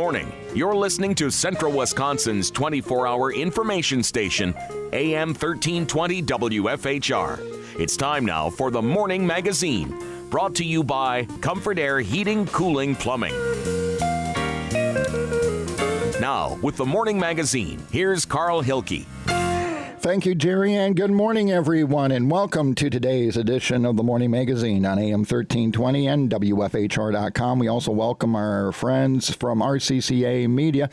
morning. You're listening to Central Wisconsin's 24-hour information station, AM 1320 WFHR. It's time now for the Morning Magazine, brought to you by Comfort Air Heating, Cooling, Plumbing. Now, with the Morning Magazine, here's Carl Hilke. Thank you, Jerry, and good morning, everyone, and welcome to today's edition of the Morning Magazine on AM 1320 and WFHR.com. We also welcome our friends from RCCA Media.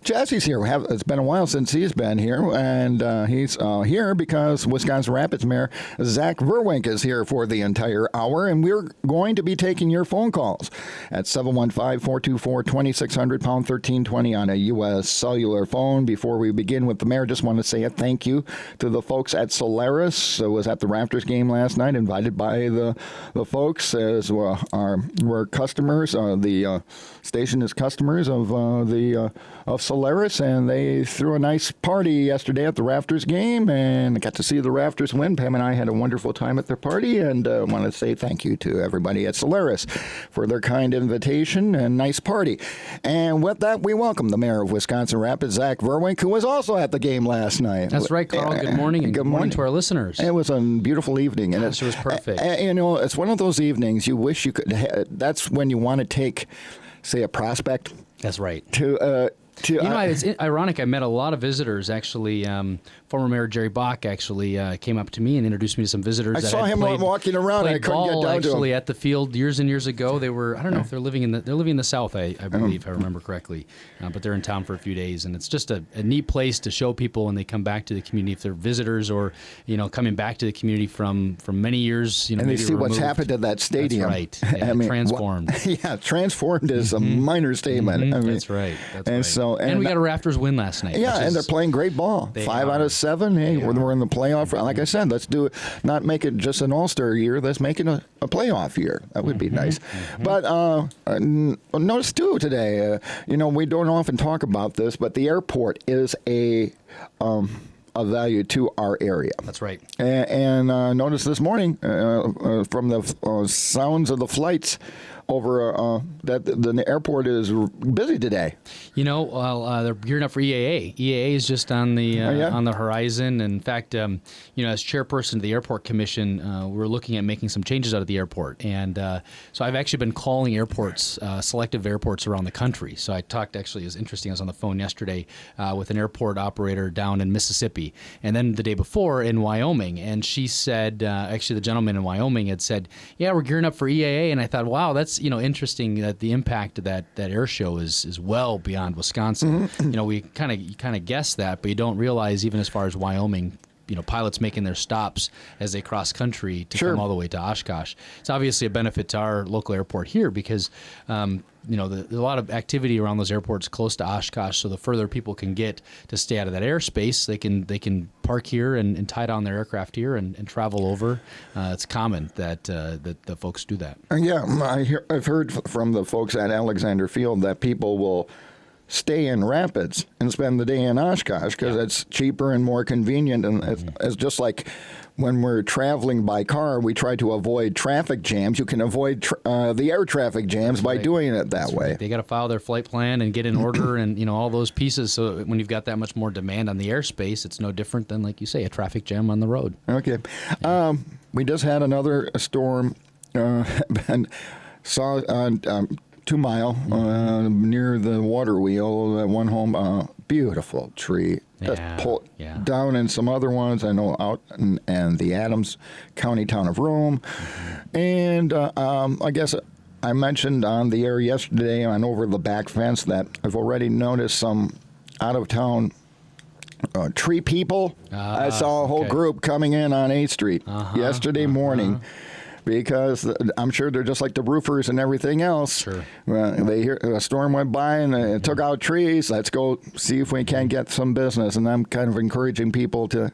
Jesse's here. It's been a while since he's been here, and he's here because Wisconsin Rapids Mayor Zach Vruwink is here for the entire hour, and we're going to be taking your phone calls at 715-424-2600, pound 1320 on a U.S. cellular phone. Before we begin with the mayor, just want to say a thank you to the folks at Solaris. I was at the Raptors game last night, invited by the folks as well. We're customers. The station is customers of Solaris, and they threw a nice party yesterday at the Raptors game, and I got to see the Raptors win. Pam and I had a wonderful time at their party, and I want to say thank you to everybody at Solaris for their kind invitation and nice party. And with that, we welcome the mayor of Wisconsin Rapids, Zach Vruwink, who was also at the game last night. That's right, Carl. Good morning, and good morning to our listeners. It was a beautiful evening. And it was perfect. It's one of those evenings you wish you could. That's when you want to take, say, a prospect. That's right. It's ironic. I met a lot of visitors, actually. Former Mayor Jerry Bach actually came up to me and introduced me to some visitors. I saw him walking around. I couldn't get down to him. At the field years and years ago. They were, I don't know if they're living in the South, I believe, if I remember correctly. But they're in town for a few days, and it's just a neat place to show people when they come back to the community, if they're visitors or, coming back to the community from many years, and they see removed. What's happened to that stadium. That's right. Yeah, transformed. Transformed is a minor statement. Mm-hmm. That's right. And we got a Raptors win last night. Yeah, and they're playing great ball. 5 out of 7. Hey, we're in the playoff. Like I said, let's do it. Not make it just an all-star year. Let's make it a playoff year. That would be nice. But notice too today. We don't often talk about this, but the airport is a value to our area. That's right. And notice this morning from the sounds of the flights over that the airport is busy today. They're gearing up for EAA. EAA is just on the on the horizon. And in fact, as chairperson of the Airport Commission, we're looking at making some changes out of the airport. And so I've actually been calling airports, selective airports around the country. So I talked, actually, it was interesting, I was on the phone yesterday with an airport operator down in Mississippi, and then the day before in Wyoming. And she said, actually the gentleman in Wyoming had said, yeah, we're gearing up for EAA. And I thought, wow, that's interesting that the impact of that air show is well beyond Wisconsin. Mm-hmm. We kind of guess that, but you don't realize, even as far as Wyoming, pilots making their stops as they cross country to come all the way to Oshkosh. It's obviously a benefit to our local airport here because there's a lot of activity around those airports close to Oshkosh. So the further people can get to stay out of that airspace, they can park here and tie down their aircraft here and travel over. It's common that the folks do that. I've heard from the folks at Alexander Field that people will stay in Rapids and spend the day in Oshkosh because it's cheaper and more convenient. And it's just like when we're traveling by car, we try to avoid traffic jams. You can avoid the air traffic jams by doing it that way. Right. They got to file their flight plan and get in order and all those pieces. So when you've got that much more demand on the airspace, it's no different than, like you say, a traffic jam on the road. Okay. We just had another storm and saw 2 Mile near the water wheel, that one home, beautiful tree. Just pulled down, and some other ones I know out and the Adams County town of Rome. And I guess I mentioned on the air yesterday on Over the Back Fence that I've already noticed some out-of-town tree people. I saw a whole group coming in on 8th Street yesterday morning. Because I'm sure they're just like the roofers and everything else. Sure. They hear a storm went by and it took out trees. Let's go see if we can get some business. And I'm kind of encouraging people to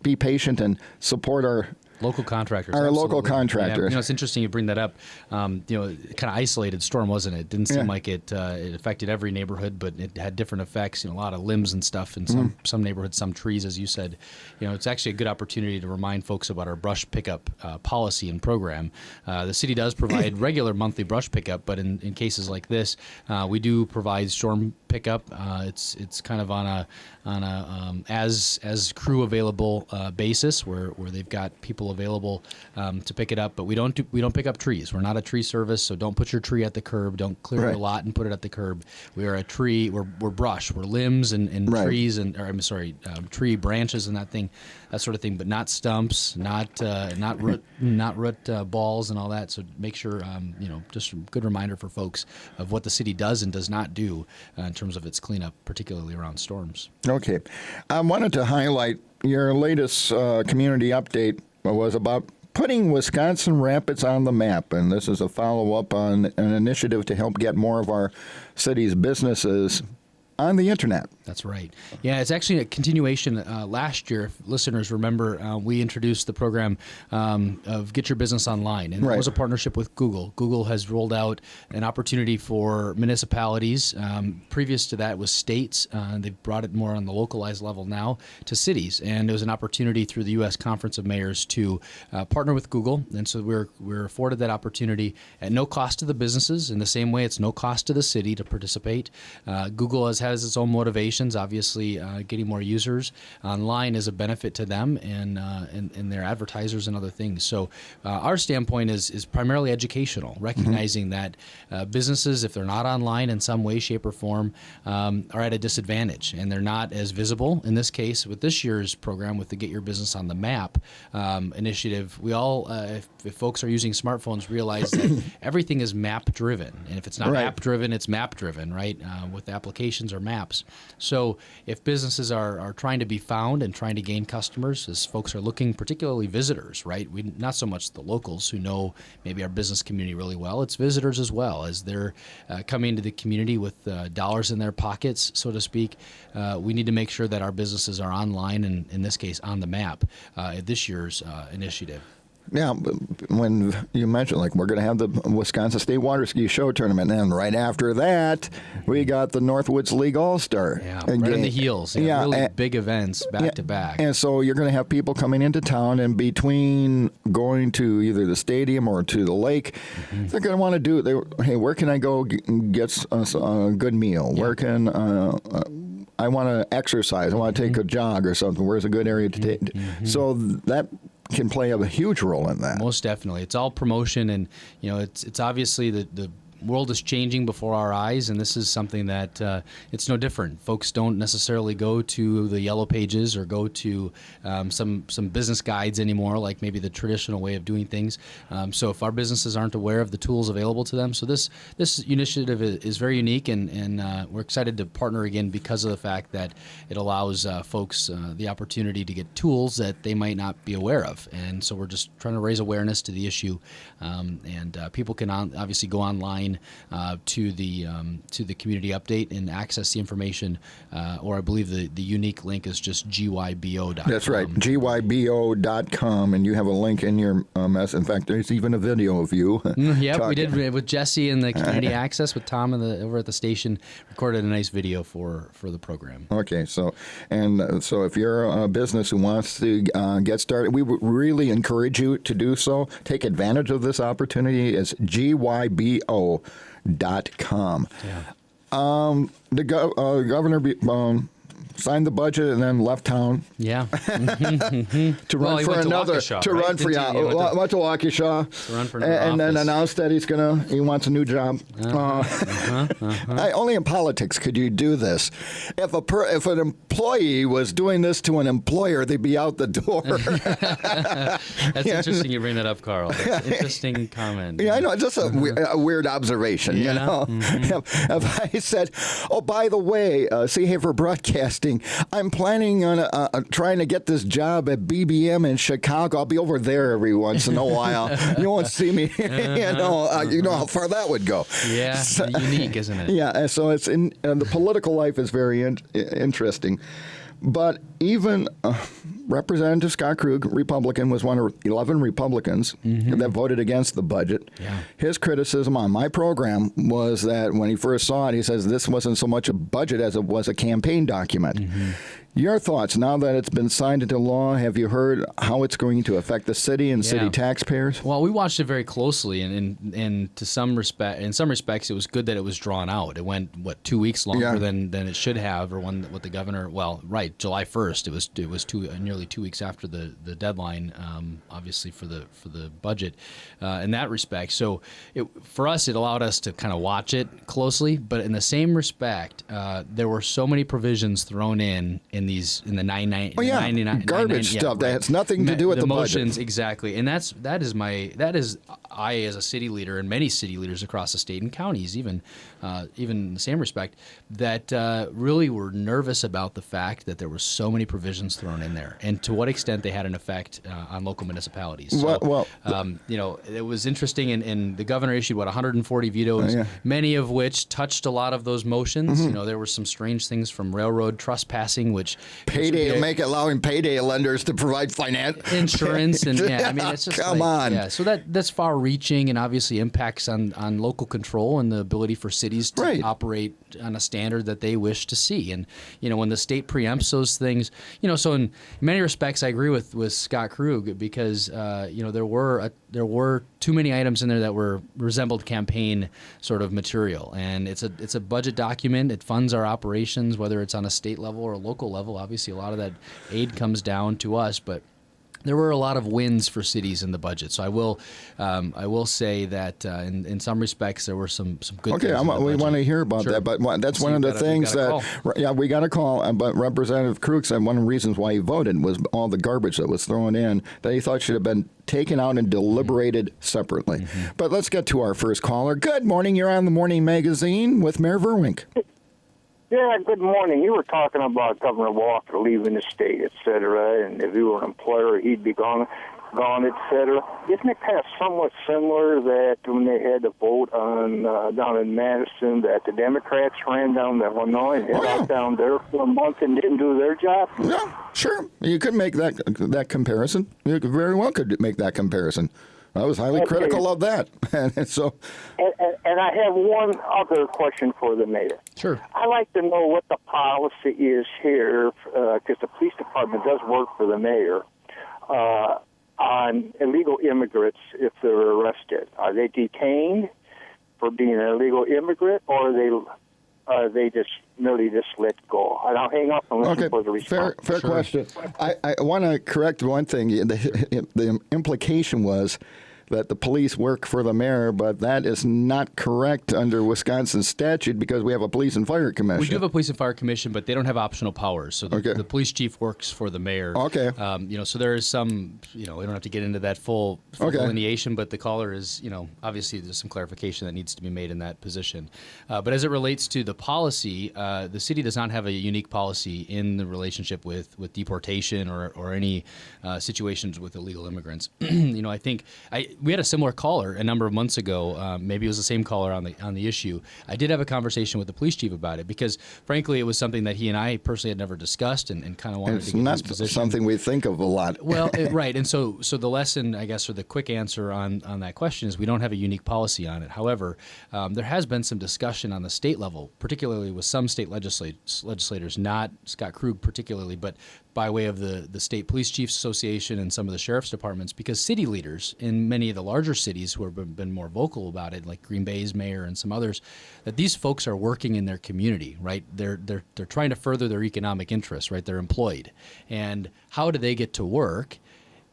be patient and support our Local contractors. Our absolutely. local contractors. Yeah, it's interesting you bring that up. Kind of isolated storm, wasn't it? Didn't seem like it affected every neighborhood, but it had different effects. A lot of limbs and stuff in some neighborhoods, some trees, as you said. It's actually a good opportunity to remind folks about our brush pickup policy and program. The city does provide regular monthly brush pickup, but in cases like this, we do provide storm pickup. It's kind of on a as crew available basis where they've got people available to pick it up, but we don't pick up trees. We're not a tree service, so don't put your tree at the curb. Don't clear your lot and put it at the curb. We are a tree. We're brush. We're limbs and trees tree branches and that sort of thing, but not stumps, not root balls and all that. So make sure just a good reminder for folks of what the city does and does not do in terms of its cleanup, particularly around storms. Okay. I wanted to highlight your latest community update was about putting Wisconsin Rapids on the map, and this is a follow-up on an initiative to help get more of our city's businesses on the internet. That's right. Yeah, it's actually a continuation. Last year, if listeners remember, we introduced the program of Get Your Business Online, and it was a partnership with Google. Google has rolled out an opportunity for municipalities. Previous to that was states. They've brought it more on the localized level now to cities, and it was an opportunity through the U.S. Conference of Mayors to partner with Google, and so we're afforded that opportunity at no cost to the businesses. In the same way, it's no cost to the city to participate. Google has its own motivations. Obviously, getting more users online is a benefit to them and their advertisers and other things. So our standpoint is primarily educational, recognizing that businesses, if they're not online in some way, shape, or form, are at a disadvantage, and they're not as visible. In this case, with this year's program, with the Get Your Business on the Map initiative, we all, if folks are using smartphones, realize that everything is map-driven. And if it's not app-driven, it's map-driven, right, with applications or maps. So if businesses are trying to be found and trying to gain customers, as folks are looking, particularly visitors, right? Not so much the locals who know maybe our business community really well. It's visitors as well, as they're coming into the community with dollars in their pockets, so to speak. We need to make sure that our businesses are online, and in this case, on the map at this year's initiative. Yeah, when you mentioned, we're going to have the Wisconsin State Water Ski Show Tournament, and right after that, we got the Northwoods League All-Star. Yeah, right on the heels. Yeah, really big events back to back. And so you're going to have people coming into town, and between going to either the stadium or to the lake, they're going to want to hey, where can I go get a good meal? Yeah. Where can I want to exercise? I want to take a jog or something. Where's a good area to take? So that can play a huge role in that. Most definitely. It's all promotion, and it's obviously the world is changing before our eyes, and this is something that it's no different. Folks don't necessarily go to the yellow pages or go to some business guides anymore, like maybe the traditional way of doing things. So if our businesses aren't aware of the tools available to them, so this initiative is very unique, and we're excited to partner again because of the fact that it allows folks the opportunity to get tools that they might not be aware of. And so we're just trying to raise awareness to the issue, and people can obviously go online to the community update and access the information, or I believe the unique link is just gybo.com. That's right, gybo.com, and you have a link in your mess. In fact, there's even a video of you. Yep, we did with Jesse and the community access with Tom over at the station. Recorded a nice video for the program. Okay, so if you're a business who wants to get started, we would really encourage you to do so. Take advantage of this opportunity. It's gybo.com. Yeah. The governor signed the budget and then left town. Yeah. To run for another. Waukesha, to right? run for went to Waukesha. To run for another office. And then announced that he wants a new job. Only in politics could you do this. If an employee was doing this to an employer, they'd be out the door. That's interesting you bring that up, Carl. That's an interesting comment. Yeah, I know. Just a weird observation, you know. If I said, oh, by the way, see here for broadcasting, I'm planning on trying to get this job at BBM in Chicago. I'll be over there every once in a while. You won't see me. You know how far that would go. Yeah, unique, isn't it? Yeah, so it's in the political life is very interesting. But even Representative Scott Krug, Republican, was one of 11 Republicans that voted against the budget. Yeah. His criticism on my program was that when he first saw it, he says this wasn't so much a budget as it was a campaign document. Your thoughts, now that it's been signed into law, have you heard how it's going to affect the city and city taxpayers? Well, we watched it very closely, and to some respects, it was good that it was drawn out. It went 2 weeks longer than it should have, or what the governor. Well, right, July 1st. It was nearly 2 weeks after the deadline, obviously for the budget. In that respect, so for us, it allowed us to kind of watch it closely. But in the same respect, there were so many provisions thrown in the 99 garbage stuff that has nothing to do with the motions budget. Exactly, and that is I, as a city leader, and many city leaders across the state and counties, even in the same respect, that really were nervous about the fact that there were so many provisions thrown in there, and to what extent they had an effect on local municipalities. So, it was interesting, and the governor issued 140 vetoes, many of which touched a lot of those motions. There were some strange things from railroad trespassing, which allowing payday lenders to provide finance, insurance, and it's just come on. So that's far-reaching and obviously impacts on local control and the ability for cities to operate on a standard that they wish to see. And when the state preempts those things, so in many respects, I agree with Scott Krug, because there were too many items in there that resembled campaign sort of material, and it's a budget document. It funds our operations, whether it's on a state level or a local level. Obviously, a lot of that aid comes down to us, but there were a lot of wins for cities in the budget. So I will say that in some respects there were some good things. Okay, we want to hear about that, but that's one of the things we got a call. But Representative Krug said one of the reasons why he voted was all the garbage that was thrown in that he thought should have been taken out and deliberated separately. But let's get to our first caller. Good morning. You're on the Morning Magazine with Mayor Vruwink. Yeah, good morning. You were talking about Governor Walker leaving the state, et cetera, and if he were an employer, he'd be gone, et cetera. Isn't it kind of somewhat similar that when they had the vote on down in Madison, that the Democrats ran down to Illinois and out down there for a month and didn't do their job? Yeah, sure. You could make that comparison. You very well could make that comparison. I was highly critical of that. And I have one other question for the mayor. Sure. I'd like to know what the policy is here, because the police department does work for the mayor, on illegal immigrants if they're arrested. Are they detained for being an illegal immigrant, or are they just merely let go? And I'll hang up and listen for the response. Fair question. I want to correct one thing. The implication was that the police work for the mayor, but that is not correct under Wisconsin statute because we have a police and fire commission. We do have a police and fire commission, but they don't have optional powers. So the police chief works for the mayor. Okay. So there is some, we don't have to get into that full delineation, but the caller is, obviously there's some clarification that needs to be made in that position. But as it relates to the policy, the city does not have a unique policy in the relationship with deportation or any situations with illegal immigrants. I think we had a similar caller a number of months ago. Maybe it was the same caller on the issue. I did have a conversation with the police chief about it because, frankly, it was something that he and I personally had never discussed and kind of wanted to get his position. It's not something we think of a lot. Well, right. And so the lesson, I guess, or the quick answer on that question is we don't have a unique policy on it. However, there has been some discussion on the state level, particularly with some state legislators, not Scott Krug particularly, but by way of the State Police Chiefs Association and some of the sheriff's departments, because city leaders in many of the larger cities who have been more vocal about it, like Green Bay's mayor and some others, that these folks are working in their community, right? They're trying to further their economic interests, right? They're employed. And how do they get to work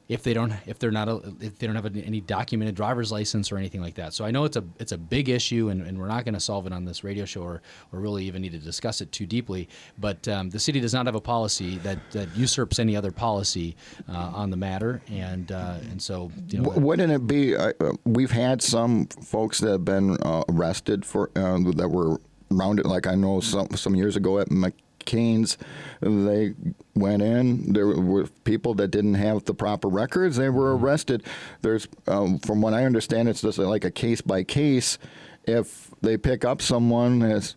if they don't have any documented driver's license or anything like that? So I know it's a big issue, and we're not going to solve it on this radio show or really even need to discuss it too deeply. But the city does not have a policy that usurps any other policy on the matter, and so wouldn't it be? We've had some folks that have been arrested for that were rounded, like I know some years ago at McCain's. They went in. There were people that didn't have the proper records. They were arrested. There's, from what I understand, it's just like a case by case. If they pick up someone as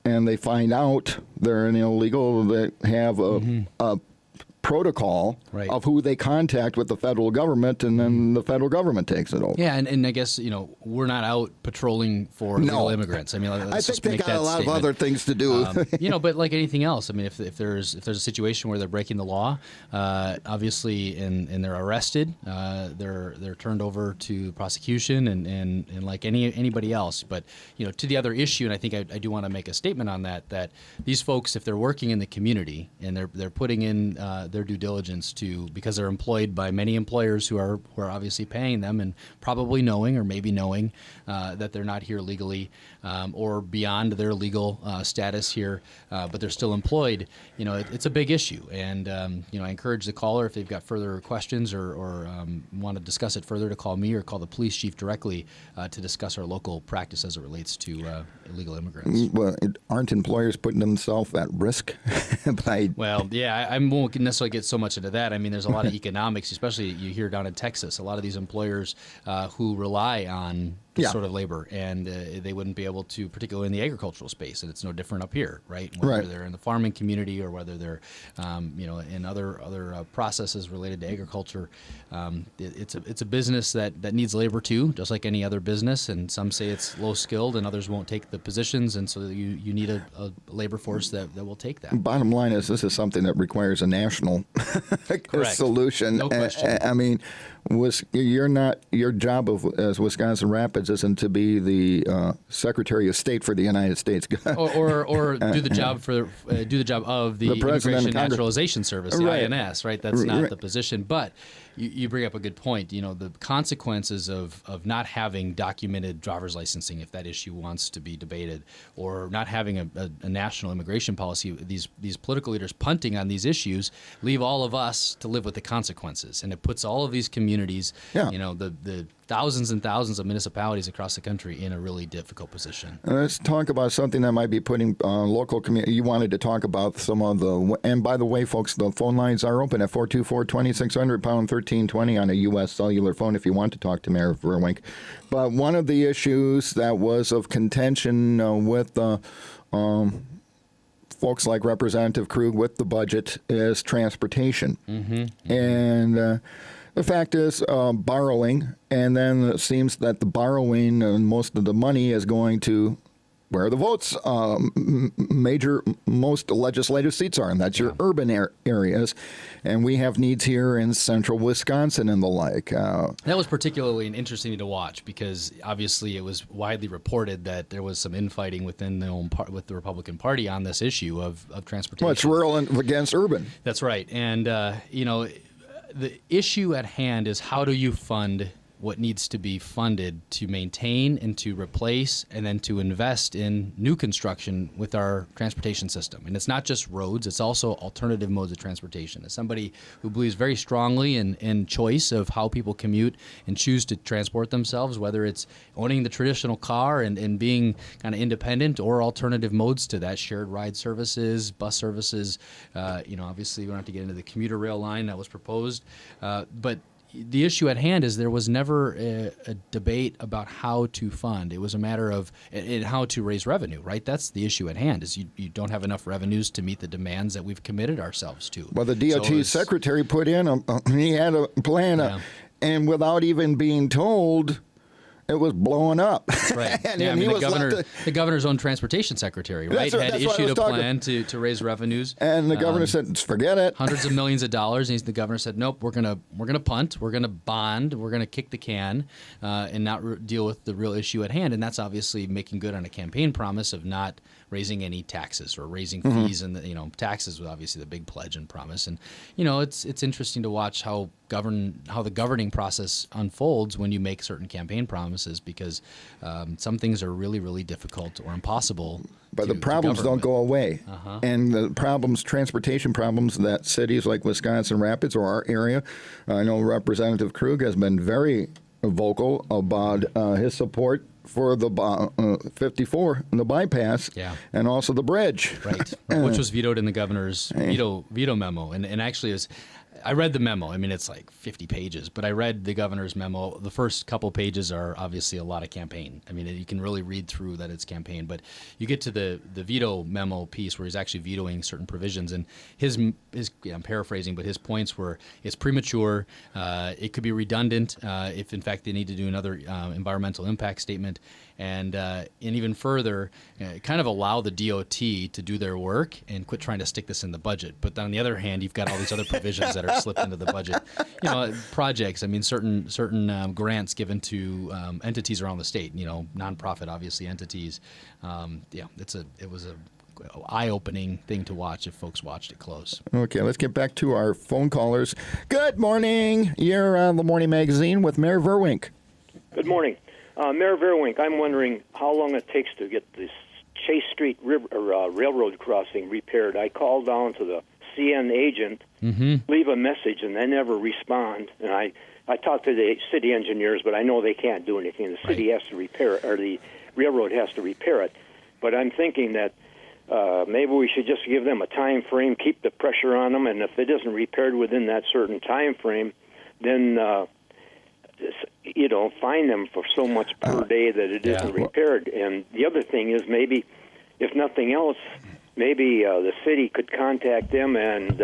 and they find out they're an illegal, they have a protocol of who they contact with the federal government, and then the federal government takes it over. Yeah, and I guess, we're not out patrolling for illegal immigrants. I mean, I think they got a lot of other things to do. But like anything else, I mean, if there's a situation where they're breaking the law, obviously, and they're arrested, they're turned over to prosecution, and like anybody else. But to the other issue, and I think I do want to make a statement on that these folks, if they're working in the community and they're putting in their due diligence because they're employed by many employers who are obviously paying them and probably knowing or maybe knowing that they're not here legally or beyond their legal status here, but they're still employed. It's a big issue, and I encourage the caller, if they've got further questions or want to discuss it further, to call me or call the police chief directly to discuss our local practice as it relates to illegal immigrants. Well, aren't employers putting themselves at risk by? Well, yeah, I won't necessarily get so much into that. I mean, there's a lot of economics, especially you hear down in Texas, a lot of these employers who rely on this sort of labor, and they wouldn't be able to, particularly in the agricultural space, and it's no different up here, right? Whether they're in the farming community or whether they're, in other processes related to agriculture, it's a business that needs labor too, just like any other business. And some say it's low skilled, and others won't take the positions, and so you need a labor force that will take that. Bottom line is, this is something that requires a national solution. No question. I mean, your job as Wisconsin Rapids isn't to be the Secretary of State for the United States, or do the job of the Immigration and Naturalization Service, the INS, right? That's not the position, but. You bring up a good point. The consequences of not having documented driver's licensing, if that issue wants to be debated, or not having a national immigration policy, these political leaders punting on these issues leave all of us to live with the consequences. And it puts all of these communities, the thousands and thousands of municipalities across the country in a really difficult position. Let's talk about something that might be putting local community. You wanted to talk about some of the, and by the way, folks, the phone lines are open at 424-2600, pound 1320 on a U.S. cellular phone if you want to talk to Mayor Vruwink. But one of the issues that was of contention with folks like Representative Krug with the budget is transportation. And the fact is, borrowing, and then it seems that the borrowing and most of the money is going to where the votes, most legislative seats are, and that's your urban areas. And we have needs here in central Wisconsin and the like. That was particularly interesting to watch because obviously it was widely reported that there was some infighting within with the Republican Party on this issue of transportation. Well, it's rural against urban. That's right. And, the issue at hand is how do you fund what needs to be funded to maintain and to replace and then to invest in new construction with our transportation system. And it's not just roads, it's also alternative modes of transportation. As somebody who believes very strongly in choice of how people commute and choose to transport themselves, whether it's owning the traditional car and being kind of independent or alternative modes to that, shared ride services, bus services, obviously we don't have to get into the commuter rail line that was proposed, but the issue at hand is there was never a debate about how to fund. It was a matter of how to raise revenue, right? That's the issue at hand, is you don't have enough revenues to meet the demands that we've committed ourselves to. Well, the DOT secretary put in, he had a plan, and without even being told, it was blowing up. Right. And the governor's own transportation secretary, right, had issued a plan to raise revenues. And the governor said, forget it. Hundreds of millions of dollars. And the governor said, nope, we're gonna punt, we're gonna bond, we're gonna kick the can, and not deal with the real issue at hand. And that's obviously making good on a campaign promise of not raising any taxes or raising fees, and taxes was obviously the big pledge and promise. And it's interesting to watch how the governing process unfolds when you make certain campaign promises, because some things are really, really difficult or impossible. But the problems don't go away. And the transportation problems that cities like Wisconsin Rapids or our area, I know Representative Krug has been very vocal about his support for the 54, the bypass, and also the bridge. Right, which was vetoed in the governor's veto memo. And actually, I read the memo. I mean, it's like 50 pages, but I read the governor's memo. The first couple pages are obviously a lot of campaign. I mean, you can really read through that it's campaign, but you get to the veto memo piece where he's actually vetoing certain provisions, and his I'm paraphrasing, but his points were it's premature, it could be redundant if in fact they need to do another environmental impact statement, and even further, kind of allow the DOT to do their work and quit trying to stick this in the budget. But on the other hand, you've got all these other provisions that are slipped into the budget. Projects. I mean, certain grants given to entities around the state. Nonprofit, obviously, entities. It was a eye-opening thing to watch if folks watched it close. Okay, let's get back to our phone callers. Good morning. You're on the Morning Magazine with Mayor Vruwink. Good morning. Mayor Vruwink, I'm wondering how long it takes to get this Chase Street railroad crossing repaired. I called down to the CN agent, leave a message, and they never respond. And I talked to the city engineers, but I know they can't do anything. The city has to repair it, or the railroad has to repair it. But I'm thinking that maybe we should just give them a time frame, keep the pressure on them, and if it isn't repaired within that certain time frame, then fine them for so much per day that it isn't repaired. And the other thing is maybe, if nothing else, maybe the city could contact them and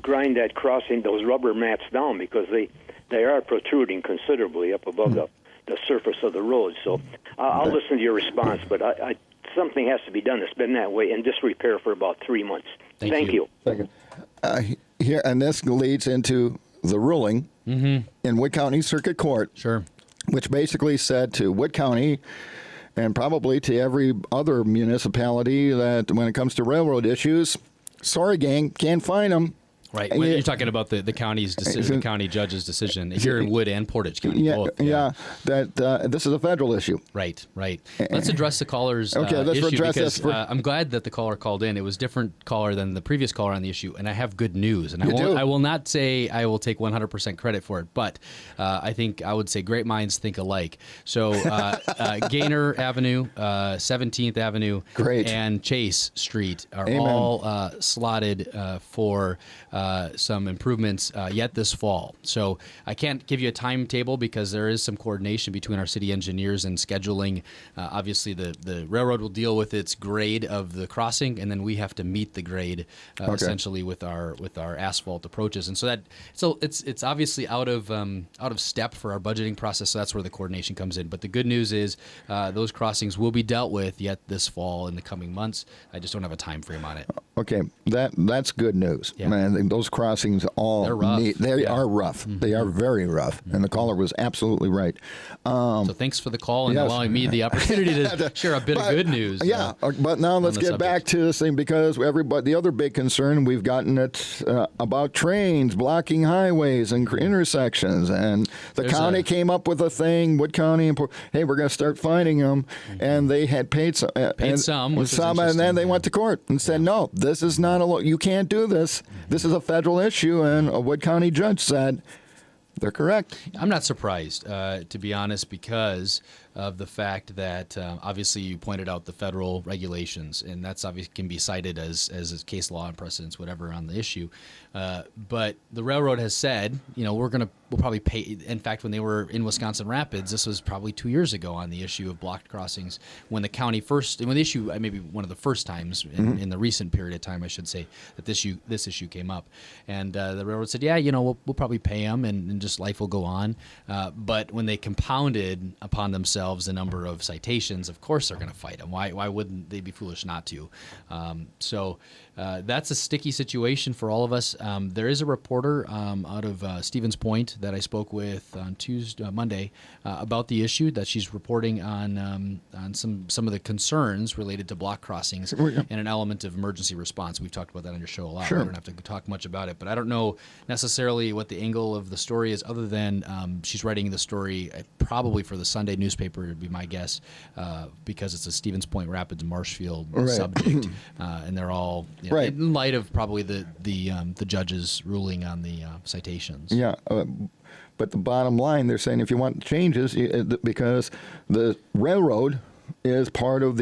grind that crossing, those rubber mats down, because they are protruding considerably up above the surface of the road. So I'll listen to your response, but something has to be done. It's been that way in disrepair for about 3 months. Thank you. Here, and this leads into the ruling in Wood County Circuit Court. Sure. Which basically said to Wood County and probably to every other municipality that when it comes to railroad issues, sorry, gang, can't find them. Right. When you're talking about the county's decision, the county judge's decision here in Wood and Portage County. Both. That this is a federal issue. Right. Let's address the caller's let's issue address because this I'm glad that the caller called in. It was a different caller than the previous caller on the issue, and I have good news. And I will not say I will take 100% credit for it, but I think I would say great minds think alike. So Gaynor Avenue, 17th Avenue, and Chase Street are all slotted for some improvements yet this fall. So I can't give you a timetable because there is some coordination between our city engineers and scheduling. Obviously, the railroad will deal with its grade of the crossing, and then we have to meet the grade essentially with our asphalt approaches. And so it's obviously out of step for our budgeting process. So that's where the coordination comes in. But the good news is those crossings will be dealt with yet this fall in the coming months. I just don't have a time frame on it. Okay, that's good news. Yeah. Man, those crossings they're rough. They are rough. They are very rough. And the caller was absolutely right. So thanks for the call and allowing me the opportunity to share a bit of good news. But now let's get back to this thing, because the other big concern we've gotten about trains blocking highways and intersections, and the county came up with a thing. Wood County, hey, we're going to start fining them, and they had paid some, and then they went to court and said, no, this is not you can't do this. This is a federal issue, and a Wood County judge said they're correct. I'm not surprised, to be honest, because of the fact that obviously you pointed out the federal regulations, and that's obviously can be cited as case law and precedents, whatever, on the issue. But the railroad has said, we'll probably pay. In fact, when they were in Wisconsin Rapids, this was probably 2 years ago on the issue of blocked crossings, when the county when the issue, maybe one of the first times in the recent period of time, I should say, that this issue came up. And the railroad said, we'll probably pay them and just life will go on. But when they compounded upon themselves the number of citations, of course they're going to fight them. Why wouldn't they be foolish not to? So that's a sticky situation for all of us. There is a reporter out of Stevens Point that I spoke with on Monday about the issue, that she's reporting on some of the concerns related to block crossings and an element of emergency response. We've talked about that on your show a lot. Sure. We don't have to talk much about it, but I don't know necessarily what the angle of the story is, other than she's writing the story probably for the Sunday newspaper, would be my guess, because it's a Stevens Point, Rapids, Marshfield subject, and they're all in light of probably the judge's ruling on the citations. Yeah, but the bottom line, they're saying if you want changes, because the railroad is part of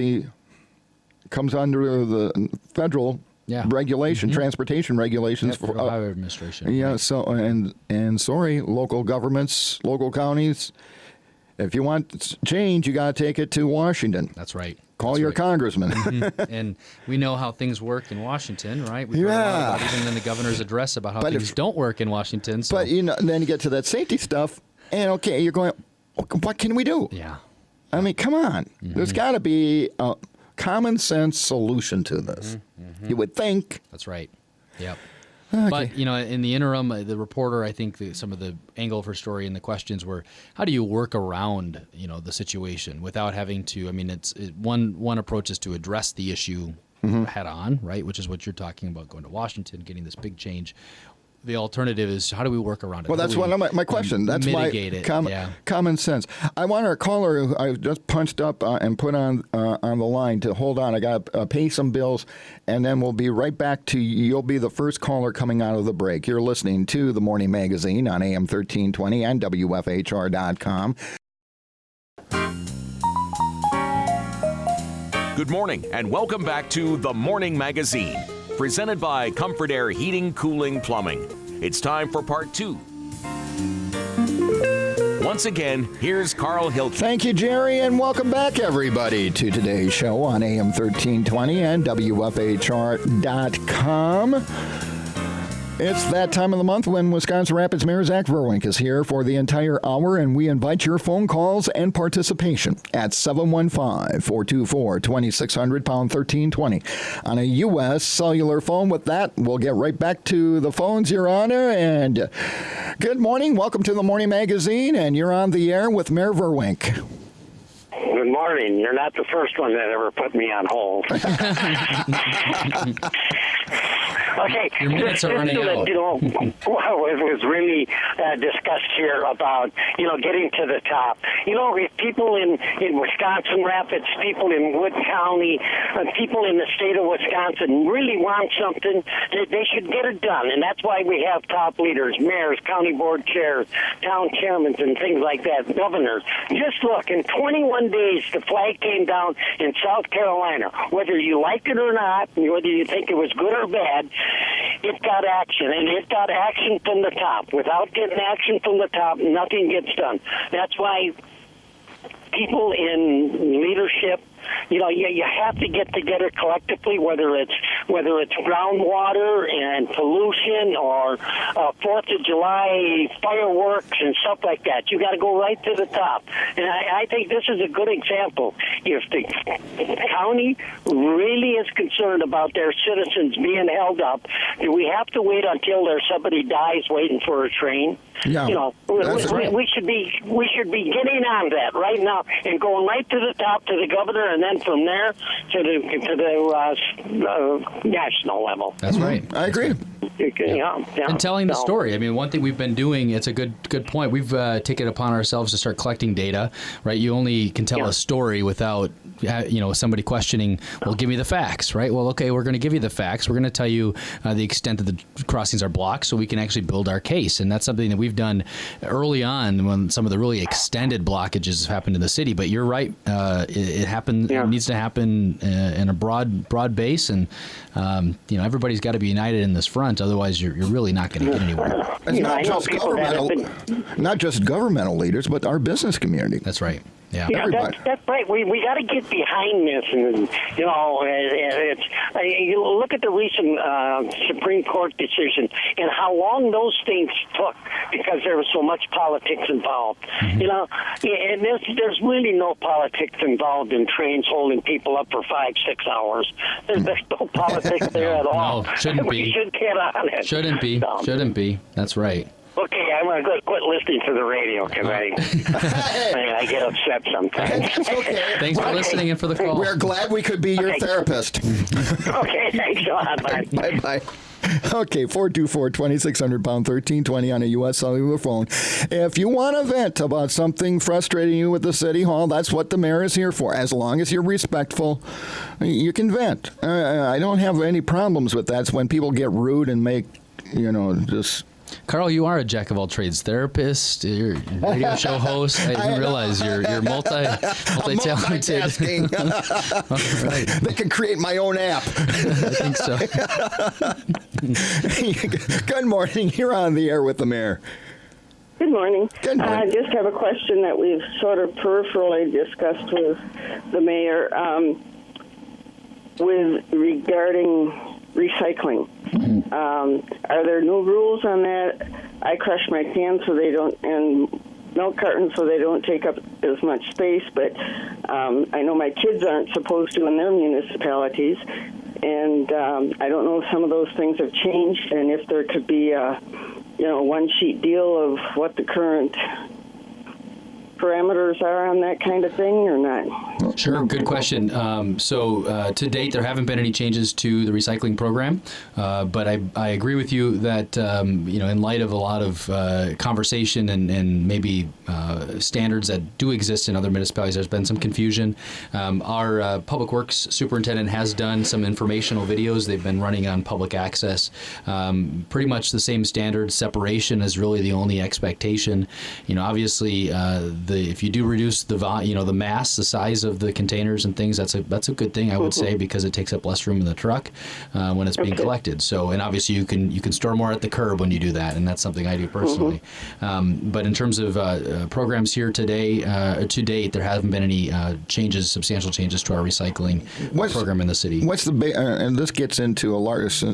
comes under the federal regulation, transportation regulations for highway administration. Yeah. So and sorry, local governments, local counties. If you want change, you got to take it to Washington. That's right. Call your congressman. And we know how things work in Washington, right? We've heard a lot about, even in the governor's address, about how things don't work in Washington. So. But then you get to that safety stuff, and you're going, what can we do? Yeah. I mean, come on. There's got to be a common sense solution to this. You would think. That's right. Yep. Okay. But, in the interim, the reporter, I think some of the angle of her story and the questions were, how do you work around, the situation without having to, one approach is to address the issue head on, right? Which is what you're talking about, going to Washington, getting this big change. The alternative is, how do we work around it? Well, that's my question. That's my common sense. I want our caller who I just punched up and put on the line to hold on. I got to pay some bills, and then we'll be right back to you. You'll be the first caller coming out of the break. You're listening to The Morning Magazine on AM 1320 and WFHR.com. Good morning, and welcome back to The Morning Magazine, presented by Comfort Air Heating, Cooling, Plumbing. It's time for part 2. Once again, here's Carl Hilke. Thank you, Jerry, and welcome back, everybody, to today's show on AM 1320 and WFHR.com. It's that time of the month when Wisconsin Rapids Mayor Zach Vruwink is here for the entire hour, and we invite your phone calls and participation at 715-424-2600, pound 1320 on a U.S. cellular phone. With that, we'll get right back to the phones, Your Honor, and good morning. Welcome to the Morning Magazine, and you're on the air with Mayor Vruwink. Good morning. You're not the first one that ever put me on hold. Okay. Your minutes are running out. It was really discussed here about, getting to the top. If people in Wisconsin Rapids, people in Wood County, people in the state of Wisconsin really want something, they should get it done. And that's why we have top leaders, mayors, county board chairs, town chairmen, and things like that, governors. Just look, in 21 days, the flag came down in South Carolina. Whether you like it or not, whether you think it was good or bad, it got action, and it got action from the top. Without getting action from the top, nothing gets done. That's why people in leadership, you have to get together collectively, whether it's groundwater and pollution or 4th of July fireworks and stuff like that. You got to go right to the top. And I think this is a good example. If the county really is concerned about their citizens being held up, do we have to wait until there's somebody dies waiting for a train? Yeah, we should be getting on that right now and going right to the top, to the governor, and then from there to the national level. That's right. I agree. Yeah. And telling the story. One thing we've been doing, it's a good point. We've taken it upon ourselves to start collecting data, right? You only can tell a story without, somebody questioning, well, give me the facts, right? Well, okay, we're going to give you the facts. We're going to tell you the extent that the crossings are blocked so we can actually build our case. And that's something that we've done early on when some of the really extended blockages have happened in the city. But you're right. It happened. Yeah. It needs to happen in a broad base. And, everybody's got to be united in this front. Otherwise, you're really not going to get anywhere. It's not just governmental leaders, but our business community. That's right. Yeah, that's right. We got to get behind this, and it's. You look at the recent Supreme Court decision and how long those things took because there was so much politics involved. Mm-hmm. And there's really no politics involved in trains holding people up for 5-6 hours. There's no politics there at all. No, shouldn't be. We should get on it. Shouldn't be. That's right. Okay, I'm going to quit listening to the radio because I get upset sometimes. Okay. Thanks for listening and for the call. We're glad we could be your therapist. Okay, thanks a lot. Bye. Bye-bye. Okay, 424-2600, pound 1320 on a U.S. cellular phone. If you want to vent about something frustrating you with the city hall, that's what the mayor is here for. As long as you're respectful, you can vent. I don't have any problems with that. It's when people get rude and make, just Carl, you are a jack of all trades, therapist, you're a radio show host. I didn't realize you're multi-talented. Right. They can create my own app. I think so. Good morning. You're on the air with the mayor. Good morning. Good morning. I just have a question that we've sort of peripherally discussed with the mayor regarding recycling. Are there no rules on that? I crush my cans so they don't, and milk cartons so they don't take up as much space, but I know my kids aren't supposed to in their municipalities, and I don't know if some of those things have changed, and if there could be a one-sheet deal of what the current parameters are on that kind of thing or not? Sure, good question. So to date, there haven't been any changes to the recycling program, but I agree with you that in light of a lot of conversation and maybe standards that do exist in other municipalities, there's been some confusion. Our Public Works Superintendent has done some informational videos. They've been running on public access. Pretty much the same standards. Separation is really the only expectation. Obviously, if you do reduce the mass, the size of the containers and things, that's a good thing, I would say, because it takes up less room in the truck when it's being collected. So, and obviously you can store more at the curb when you do that, and that's something I do personally. But in terms of programs here to date, there haven't been any substantial changes to our recycling program in the city. What's the and this gets into a large.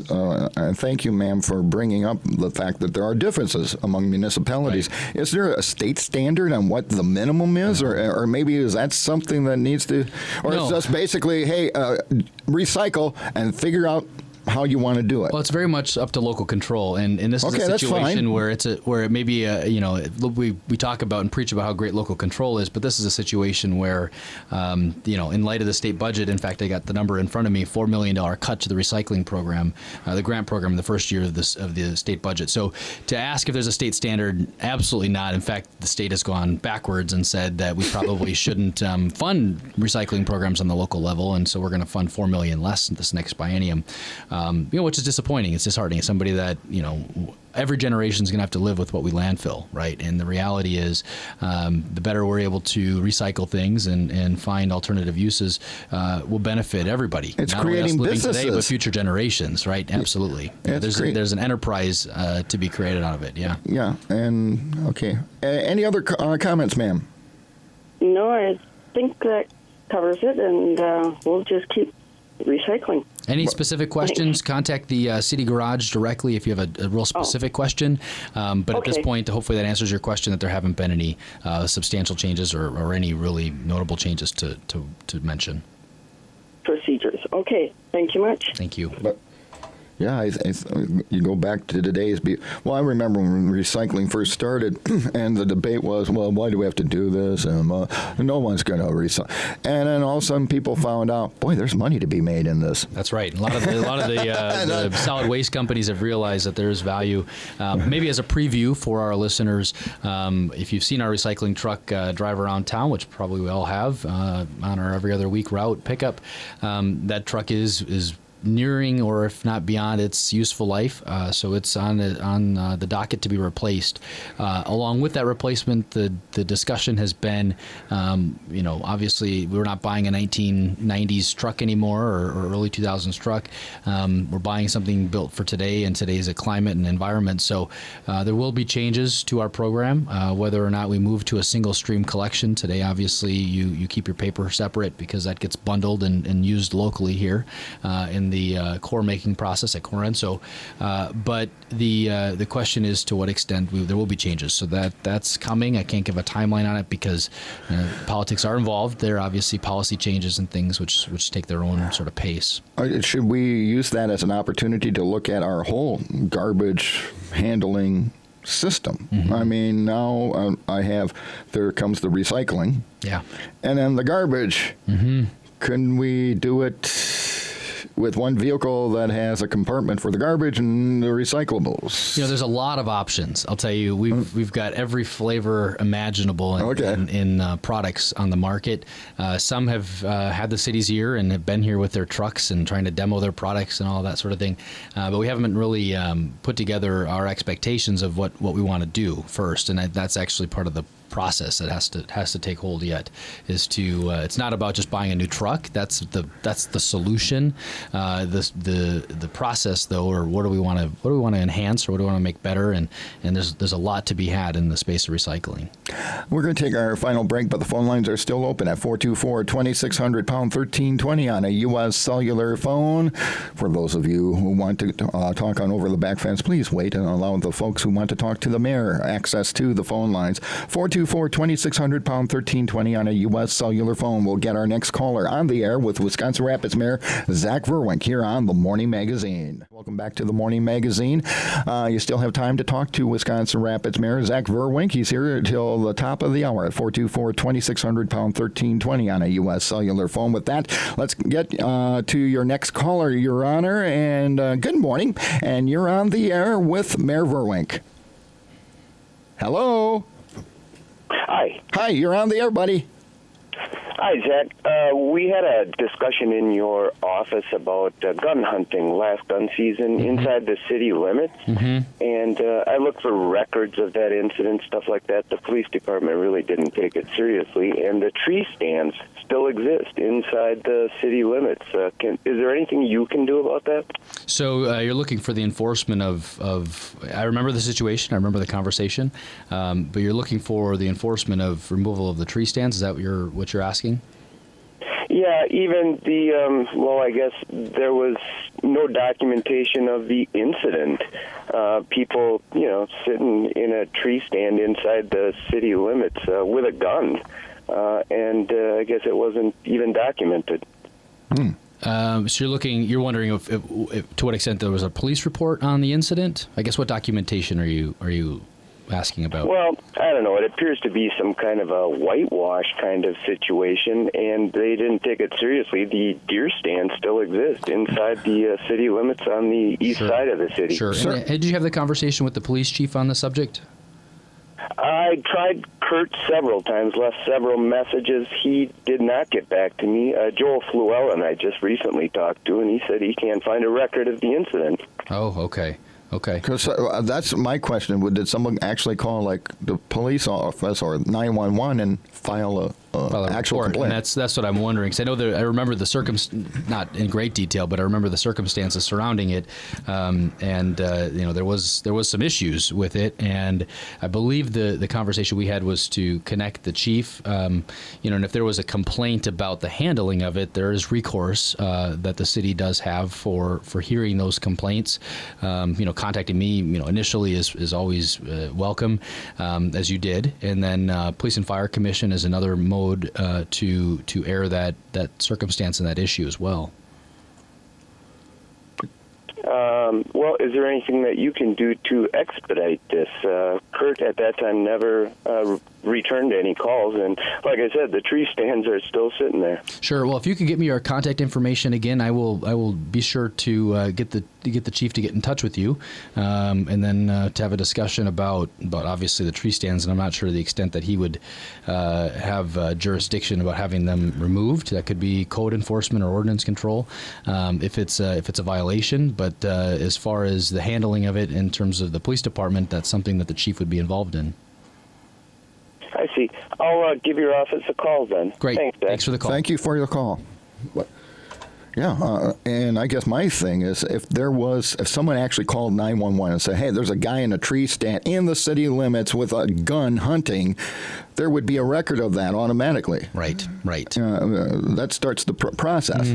Thank you, ma'am, for bringing up the fact that there are differences among municipalities. Right. Is there a state standard on what the minimum is, or maybe is that something that needs to, or it's just basically, hey, recycle and figure out how you want to do it? Well, it's very much up to local control, and this is a situation where it may be we talk about and preach about how great local control is, but this is a situation where in light of the state budget, in fact, I got the number in front of me, $4 million cut to the recycling program, the grant program in the first year of the state budget. So to ask if there's a state standard, absolutely not. In fact, the state has gone backwards and said that we probably shouldn't fund recycling programs on the local level, and so we're going to fund $4 million less this next biennium. Which is disappointing. It's disheartening. Somebody that, every generation is going to have to live with what we landfill, right? And the reality is the better we're able to recycle things and find alternative uses will benefit everybody. It's not creating only us living businesses today, but future generations, right? Absolutely. There's an enterprise to be created out of it, yeah. Yeah, and okay. Any other comments, ma'am? No, I think that covers it, and we'll just keep recycling. Any specific questions, contact the City Garage directly if you have a real specific question. But at this point, hopefully that answers your question, that there haven't been any substantial changes or any really notable changes to mention. Procedures. Okay. Thank you much. Thank you. Yeah, you go back to today's. Well, I remember when recycling first started, and the debate was, well, why do we have to do this? And no one's going to recycle. And then all of a sudden, people found out, boy, there's money to be made in this. That's right. A lot of the solid waste companies have realized that there is value. Maybe as a preview for our listeners, if you've seen our recycling truck drive around town, which probably we all have on our every other week route pickup, that truck is nearing, or if not beyond, its useful life. So it's on the docket to be replaced. Along with that replacement, the discussion has been, obviously we're not buying a 1990s truck anymore or early 2000s truck. We're buying something built for today and today's climate and environment. So there will be changes to our program, whether or not we move to a single stream collection. Today, obviously, you keep your paper separate because that gets bundled and used locally here in the core making process at Corenso. But the question is to what extent there will be changes. So that's coming. I can't give a timeline on it because politics are involved. There are obviously policy changes and things which take their own sort of pace. Should we use that as an opportunity to look at our whole garbage handling system? Mm-hmm. I mean, now there comes the recycling. Yeah. And then the garbage. Mm-hmm. Can we do it with one vehicle that has a compartment for the garbage and the recyclables. There's a lot of options. I'll tell you, we've got every flavor imaginable in products on the market. Some have had the city's ear and have been here with their trucks and trying to demo their products and all that sort of thing. But we haven't really put together our expectations of what we want to do first, and that's actually part of the process that has to take hold yet. Is to it's not about just buying a new truck. That's the solution. The process though, or what do we want to enhance, or what do we want to make better, and there's a lot to be had in the space of recycling. We're going to take our final break, but the phone lines are still open at 424-2600 pound 1320 on a U.S. cellular phone. For those of you who want to talk on Over the Back Fence, please wait and allow the folks who want to talk to the mayor access to the phone lines. 424-2600 pound 1320 on a U.S. cellular phone. We'll get our next caller on the air with Wisconsin Rapids Mayor Zach Vruwink here on the Morning Magazine. Welcome back to the Morning Magazine. You still have time to talk to Wisconsin Rapids Mayor Zach Vruwink. He's here until the top of the hour at 424-2600 pound 1320 on a U.S. cellular phone. With that, let's get to your next caller, Your Honor. And good morning. And you're on the air with Mayor Vruwink. Hello. Hi. Hi, you're on the air, buddy. Hi, Zach. We had a discussion in your office about gun hunting last gun season inside the city limits, and I looked for records of that incident, stuff like that. The police department really didn't take it seriously, and the tree stands still exist inside the city limits. Is there anything you can do about that? So you're looking for the enforcement of I remember the situation, I remember the conversation, but you're looking for the enforcement of removal of the tree stands. Is that what you're asking? Yeah, even I guess there was no documentation of the incident. People, sitting in a tree stand inside the city limits with a gun, and I guess it wasn't even documented. So you're wondering if to what extent there was a police report on the incident? I guess what documentation are you asking about? Well, I don't know. It appears to be some kind of a whitewash kind of situation, and they didn't take it seriously. The deer stand still exists inside the city limits on the east side of the city. Sure. And did you have the conversation with the police chief on the subject? I tried Kurt several times, left several messages. He did not get back to me. Joel Fluellen I just recently talked to, and he said he can't find a record of the incident. Oh, okay. Okay. Because that's my question. Did someone actually call the police office or 911 and file a actual complaint? And that's what I'm wondering. Because I know I remember not in great detail, but I remember the circumstances surrounding it, there was some issues with it, and I believe the conversation we had was to connect the chief, and if there was a complaint about the handling of it, there is recourse that the city does have for hearing those complaints. Contacting me, initially is always welcome, as you did, and then Police and Fire Commission is another mode to air that circumstance and that issue as well. Well, is there anything that you can do to expedite this? Kurt at that time never returned any calls, and like I said, the tree stands are still sitting there. Sure. Well, if you can get me your contact information again, I will be sure to get the chief to get in touch with you, and then to have a discussion about obviously the tree stands. And I'm not sure the extent that he would have jurisdiction about having them removed. That could be code enforcement or ordinance control if it's a violation. But as far as the handling of it in terms of the police department, that's something that the chief would be involved in. I see. I'll give your office a call then. Great. Thanks for the call. Thank you for your call. Yeah, and I guess my thing is if someone actually called 911 and said, hey, there's a guy in a tree stand in the city limits with a gun hunting, there would be a record of that automatically. Right. That starts the process.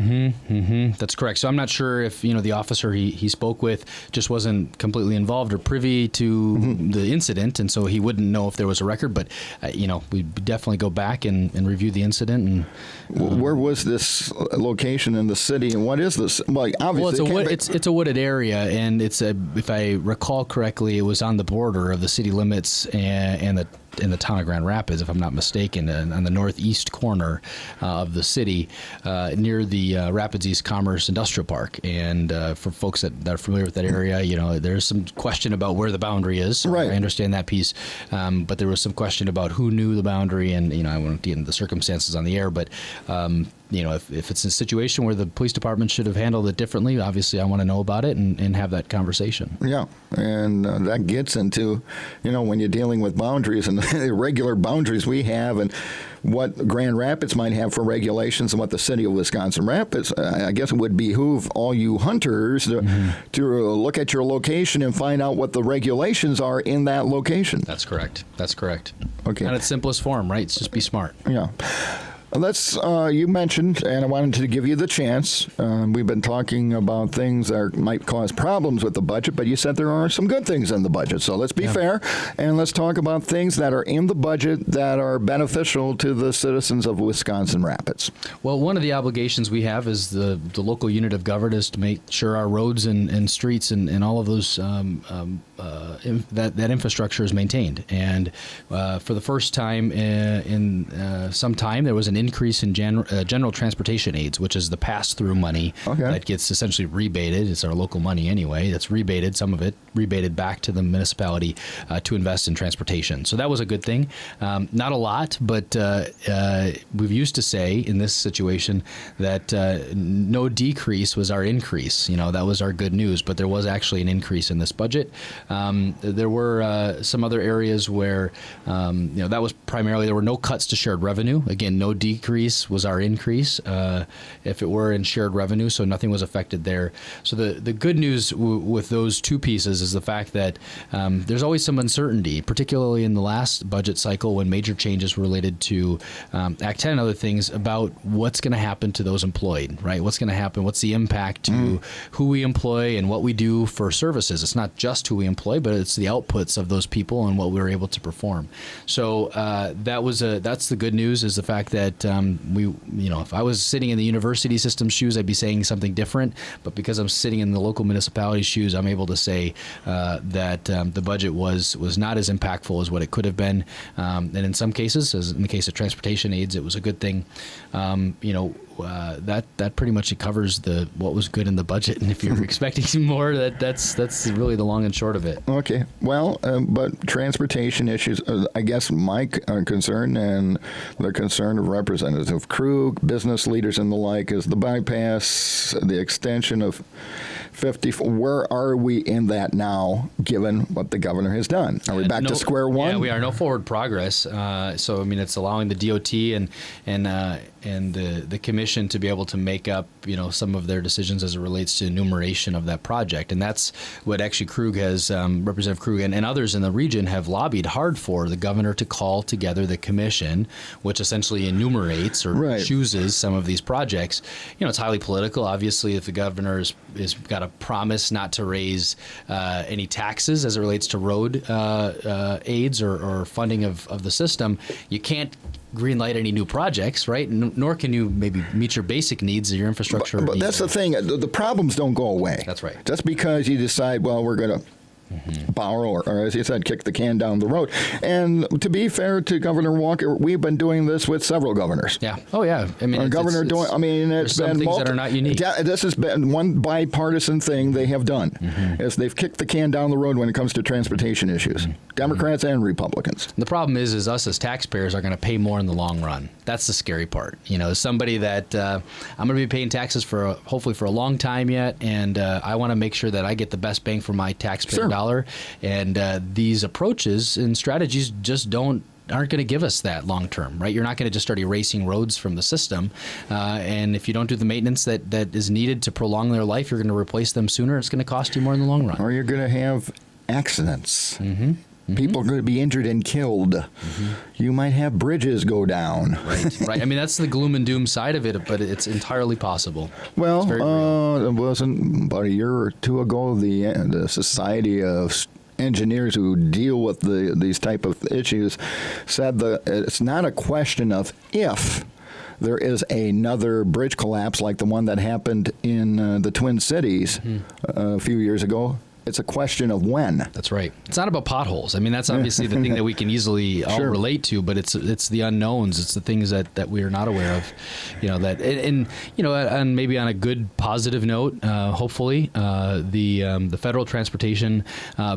That's correct. So I'm not sure if the officer he spoke with just wasn't completely involved or privy to the incident, and so he wouldn't know if there was a record. But we'd definitely go back and review the incident. And where was this location in the city, and what is this? Well, obviously, it's a wooded area, and if I recall correctly, it was on the border of the city limits and the the town of Grand Rapids, if I'm not mistaken, on the northeast corner of the city, near the Rapids East Commerce Industrial Park. And for folks that are familiar with that area, there's some question about where the boundary is. Right. I understand that piece, but there was some question about who knew the boundary, and I won't get into the circumstances on the air, but if it's a situation where the police department should have handled it differently, obviously I want to know about it and have that conversation. Yeah, and that gets into, when you're dealing with boundaries and the irregular boundaries we have and what Grand Rapids might have for regulations and what the city of Wisconsin Rapids, I guess it would behoove all you hunters to look at your location and find out what the regulations are in that location. That's correct. Okay. In its simplest form, right? It's just be smart. Yeah. You mentioned, and I wanted to give you the chance, we've been talking about things that might cause problems with the budget, but you said there are some good things in the budget. So let's be fair, and let's talk about things that are in the budget that are beneficial to the citizens of Wisconsin Rapids. Well, one of the obligations we have as the local unit of government is to make sure our roads and streets and all of those that infrastructure is maintained. And for the first time in some time, there was an increase in general transportation aids, which is the pass-through money that gets essentially rebated. It's our local money anyway. That's rebated, some of it rebated back to the municipality to invest in transportation. So that was a good thing. Not a lot, but we've used to say in this situation that no decrease was our increase. That was our good news, but there was actually an increase in this budget. There were some other areas where, that was primarily, there were no cuts to shared revenue. Again, no decrease was our increase if it were in shared revenue, so nothing was affected there. So the good news with those two pieces is the fact that there's always some uncertainty, particularly in the last budget cycle when major changes were related to Act 10 and other things about what's going to happen to those employed, right? What's going to happen? What's the impact to who we employ and what we do for services? It's not just who we employ, but it's the outputs of those people and what we were able to perform. So that's the good news, is the fact that if I was sitting in the university system shoes, I'd be saying something different. But because I'm sitting in the local municipality shoes, I'm able to say that the budget was not as impactful as what it could have been. And in some cases, as in the case of transportation aids, it was a good thing. That pretty much covers what was good in the budget. And if you're expecting more, that's really the long and short of it. Okay. Well, but transportation issues, I guess my concern and the concern of Representative Krug, business leaders and the like, is the bypass, the extension of 50. Where are we in that now, given what the governor has done? Are we back to square one? Yeah, we are. No forward progress. So, it's allowing the DOT and the commission to be able to make up, some of their decisions as it relates to enumeration of that project. And that's what actually Krug has, Representative Krug and others in the region have lobbied hard for, the governor to call together the commission, which essentially enumerates or chooses some of these projects. It's highly political. Obviously, if the governor is got a promise not to raise any taxes as it relates to road aids or funding of the system, you can't greenlight any new projects, right? Nor can you maybe meet your basic needs of your infrastructure. But that's the thing. The problems don't go away. That's right. Just because you decide, well, we're going to borrow or, as you said, kick the can down the road. And to be fair to Governor Walker, we've been doing this with several governors. Yeah. Oh, yeah. It's been some things that are not unique. This has been one bipartisan thing they have done, is they've kicked the can down the road when it comes to transportation issues, Democrats and Republicans. The problem is us as taxpayers are going to pay more in the long run. That's the scary part. As somebody that I'm going to be paying taxes for hopefully for a long time yet, and I want to make sure that I get the best bang for my taxpayer dollar. And these approaches and strategies just aren't going to give us that long term, right? You're not going to just start erasing roads from the system. And if you don't do the maintenance that is needed to prolong their life, you're going to replace them sooner. It's going to cost you more in the long run. Or you're going to have accidents. People are going to be injured and killed. You might have bridges go down. Right. That's the gloom and doom side of it, but it's entirely possible. Well, it wasn't about a year or two ago, the Society of Engineers who deal with these type of issues said that it's not a question of if there is another bridge collapse like the one that happened in the Twin Cities a few years ago. It's a question of when. That's right. It's not about potholes. I mean, that's obviously the thing that we can easily all relate to, but it's the unknowns. It's the things that we are not aware of. And maybe on a good positive note, hopefully, the federal transportation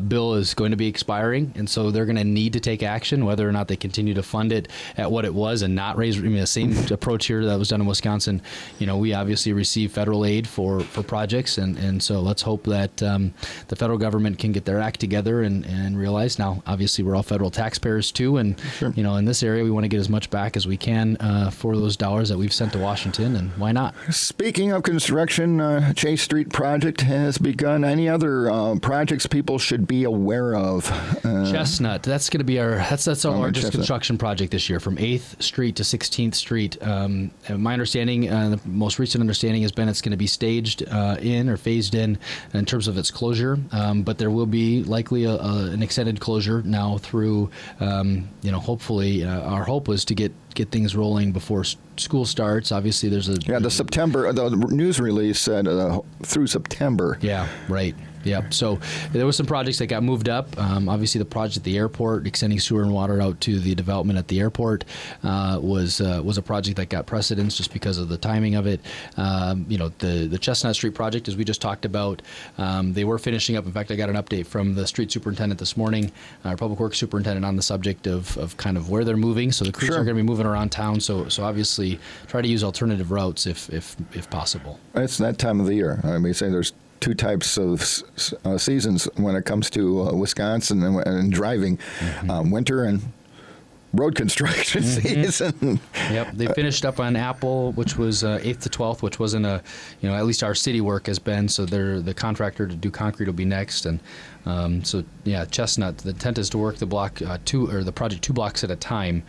bill is going to be expiring, and so they're going to need to take action, whether or not they continue to fund it at what it was and not raise. I mean, the same approach here that was done in Wisconsin. We obviously receive federal aid for projects, and so let's hope that the federal government can get their act together and realize now, obviously, we're all federal taxpayers too, and in this area we want to get as much back as we can for those dollars that we've sent to Washington, and why not? Speaking of construction, Chase Street project has begun. Any other projects people should be aware of? Chestnut. That's going to be that's our largest construction project this year, from 8th Street to 16th Street. My understanding, the most recent understanding has been it's going to be staged in or phased in terms of its closure. But there will be likely an extended closure now through, hopefully, our hope was to get things rolling before school starts. Obviously, there's the news release said through September. Yeah, right. Yeah, so there was some projects that got moved up. Obviously, the project at the airport, extending sewer and water out to the development at the airport, was a project that got precedence just because of the timing of it. The Chestnut Street project, as we just talked about, they were finishing up. In fact, I got an update from the street superintendent this morning, public works superintendent, on the subject of kind of where they're moving. So the crews are going to be moving around town. So obviously, try to use alternative routes if possible. It's that time of the year. I mean, say there's two types of seasons when it comes to Wisconsin and driving, winter and road construction season. Yep, they finished up on Apple, which was 8th to 12th, which wasn't at least our city work has been. So the contractor to do concrete will be next, and Chestnut. The intent is to work the project 2 blocks at a time,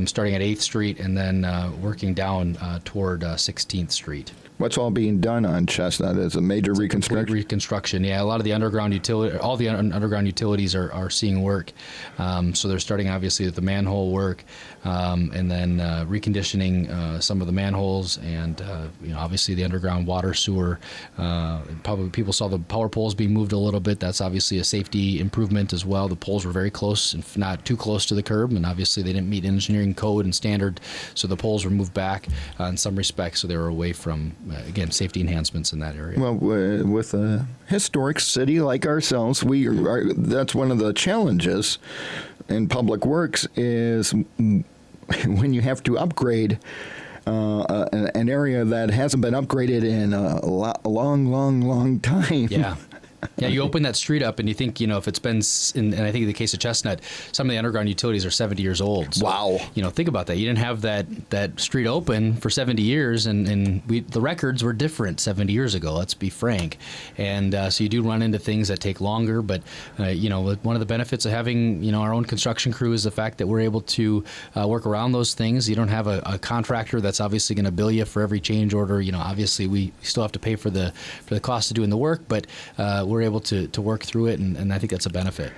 starting at 8th Street and then working down toward 16th Street. What's all being done on Chestnut? Is a major reconstruction? Reconstruction, yeah. A lot of the underground underground utilities are seeing work. So they're starting obviously with the manhole work, and then reconditioning some of the manholes, and obviously the underground water sewer. Probably people saw the power poles being moved a little bit. That's obviously a safety improvement as well. The poles were very close, and not too close to the curb, and obviously they didn't meet engineering code and standard, so the poles were moved back in some respects, so they were away from. Again, safety enhancements in that area. Well, with a historic city like ourselves, that's one of the challenges in public works is when you have to upgrade an area that hasn't been upgraded in a long time. Yeah. Yeah, you open that street up and you think, if it's been, and I think in the case of Chestnut, some of the underground utilities are 70 years old. So, wow. Think about that. You didn't have that street open for 70 years, and the records were different 70 years ago, let's be frank. And so you do run into things that take longer, but, one of the benefits of having, our own construction crew is the fact that we're able to work around those things. You don't have a contractor that's obviously going to bill you for every change order. Obviously we still have to pay for the cost of doing the work, but we're able to work through it, and I think that's a benefit.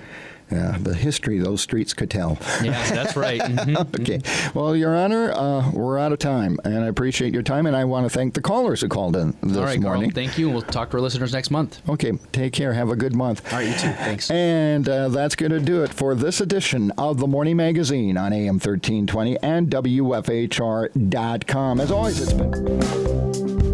Yeah, the history those streets could tell. Yeah, that's right. Mm-hmm. Okay. Well, Your Honor, we're out of time, and I appreciate your time, and I want to thank the callers who called in this All right, morning. Carl, thank you. We'll talk to our listeners next month. Okay. Take care. Have a good month. All right, you too. Thanks. And that's going to do it for this edition of the Morning Magazine on AM 1320 and WFHR.com. As always, it's been...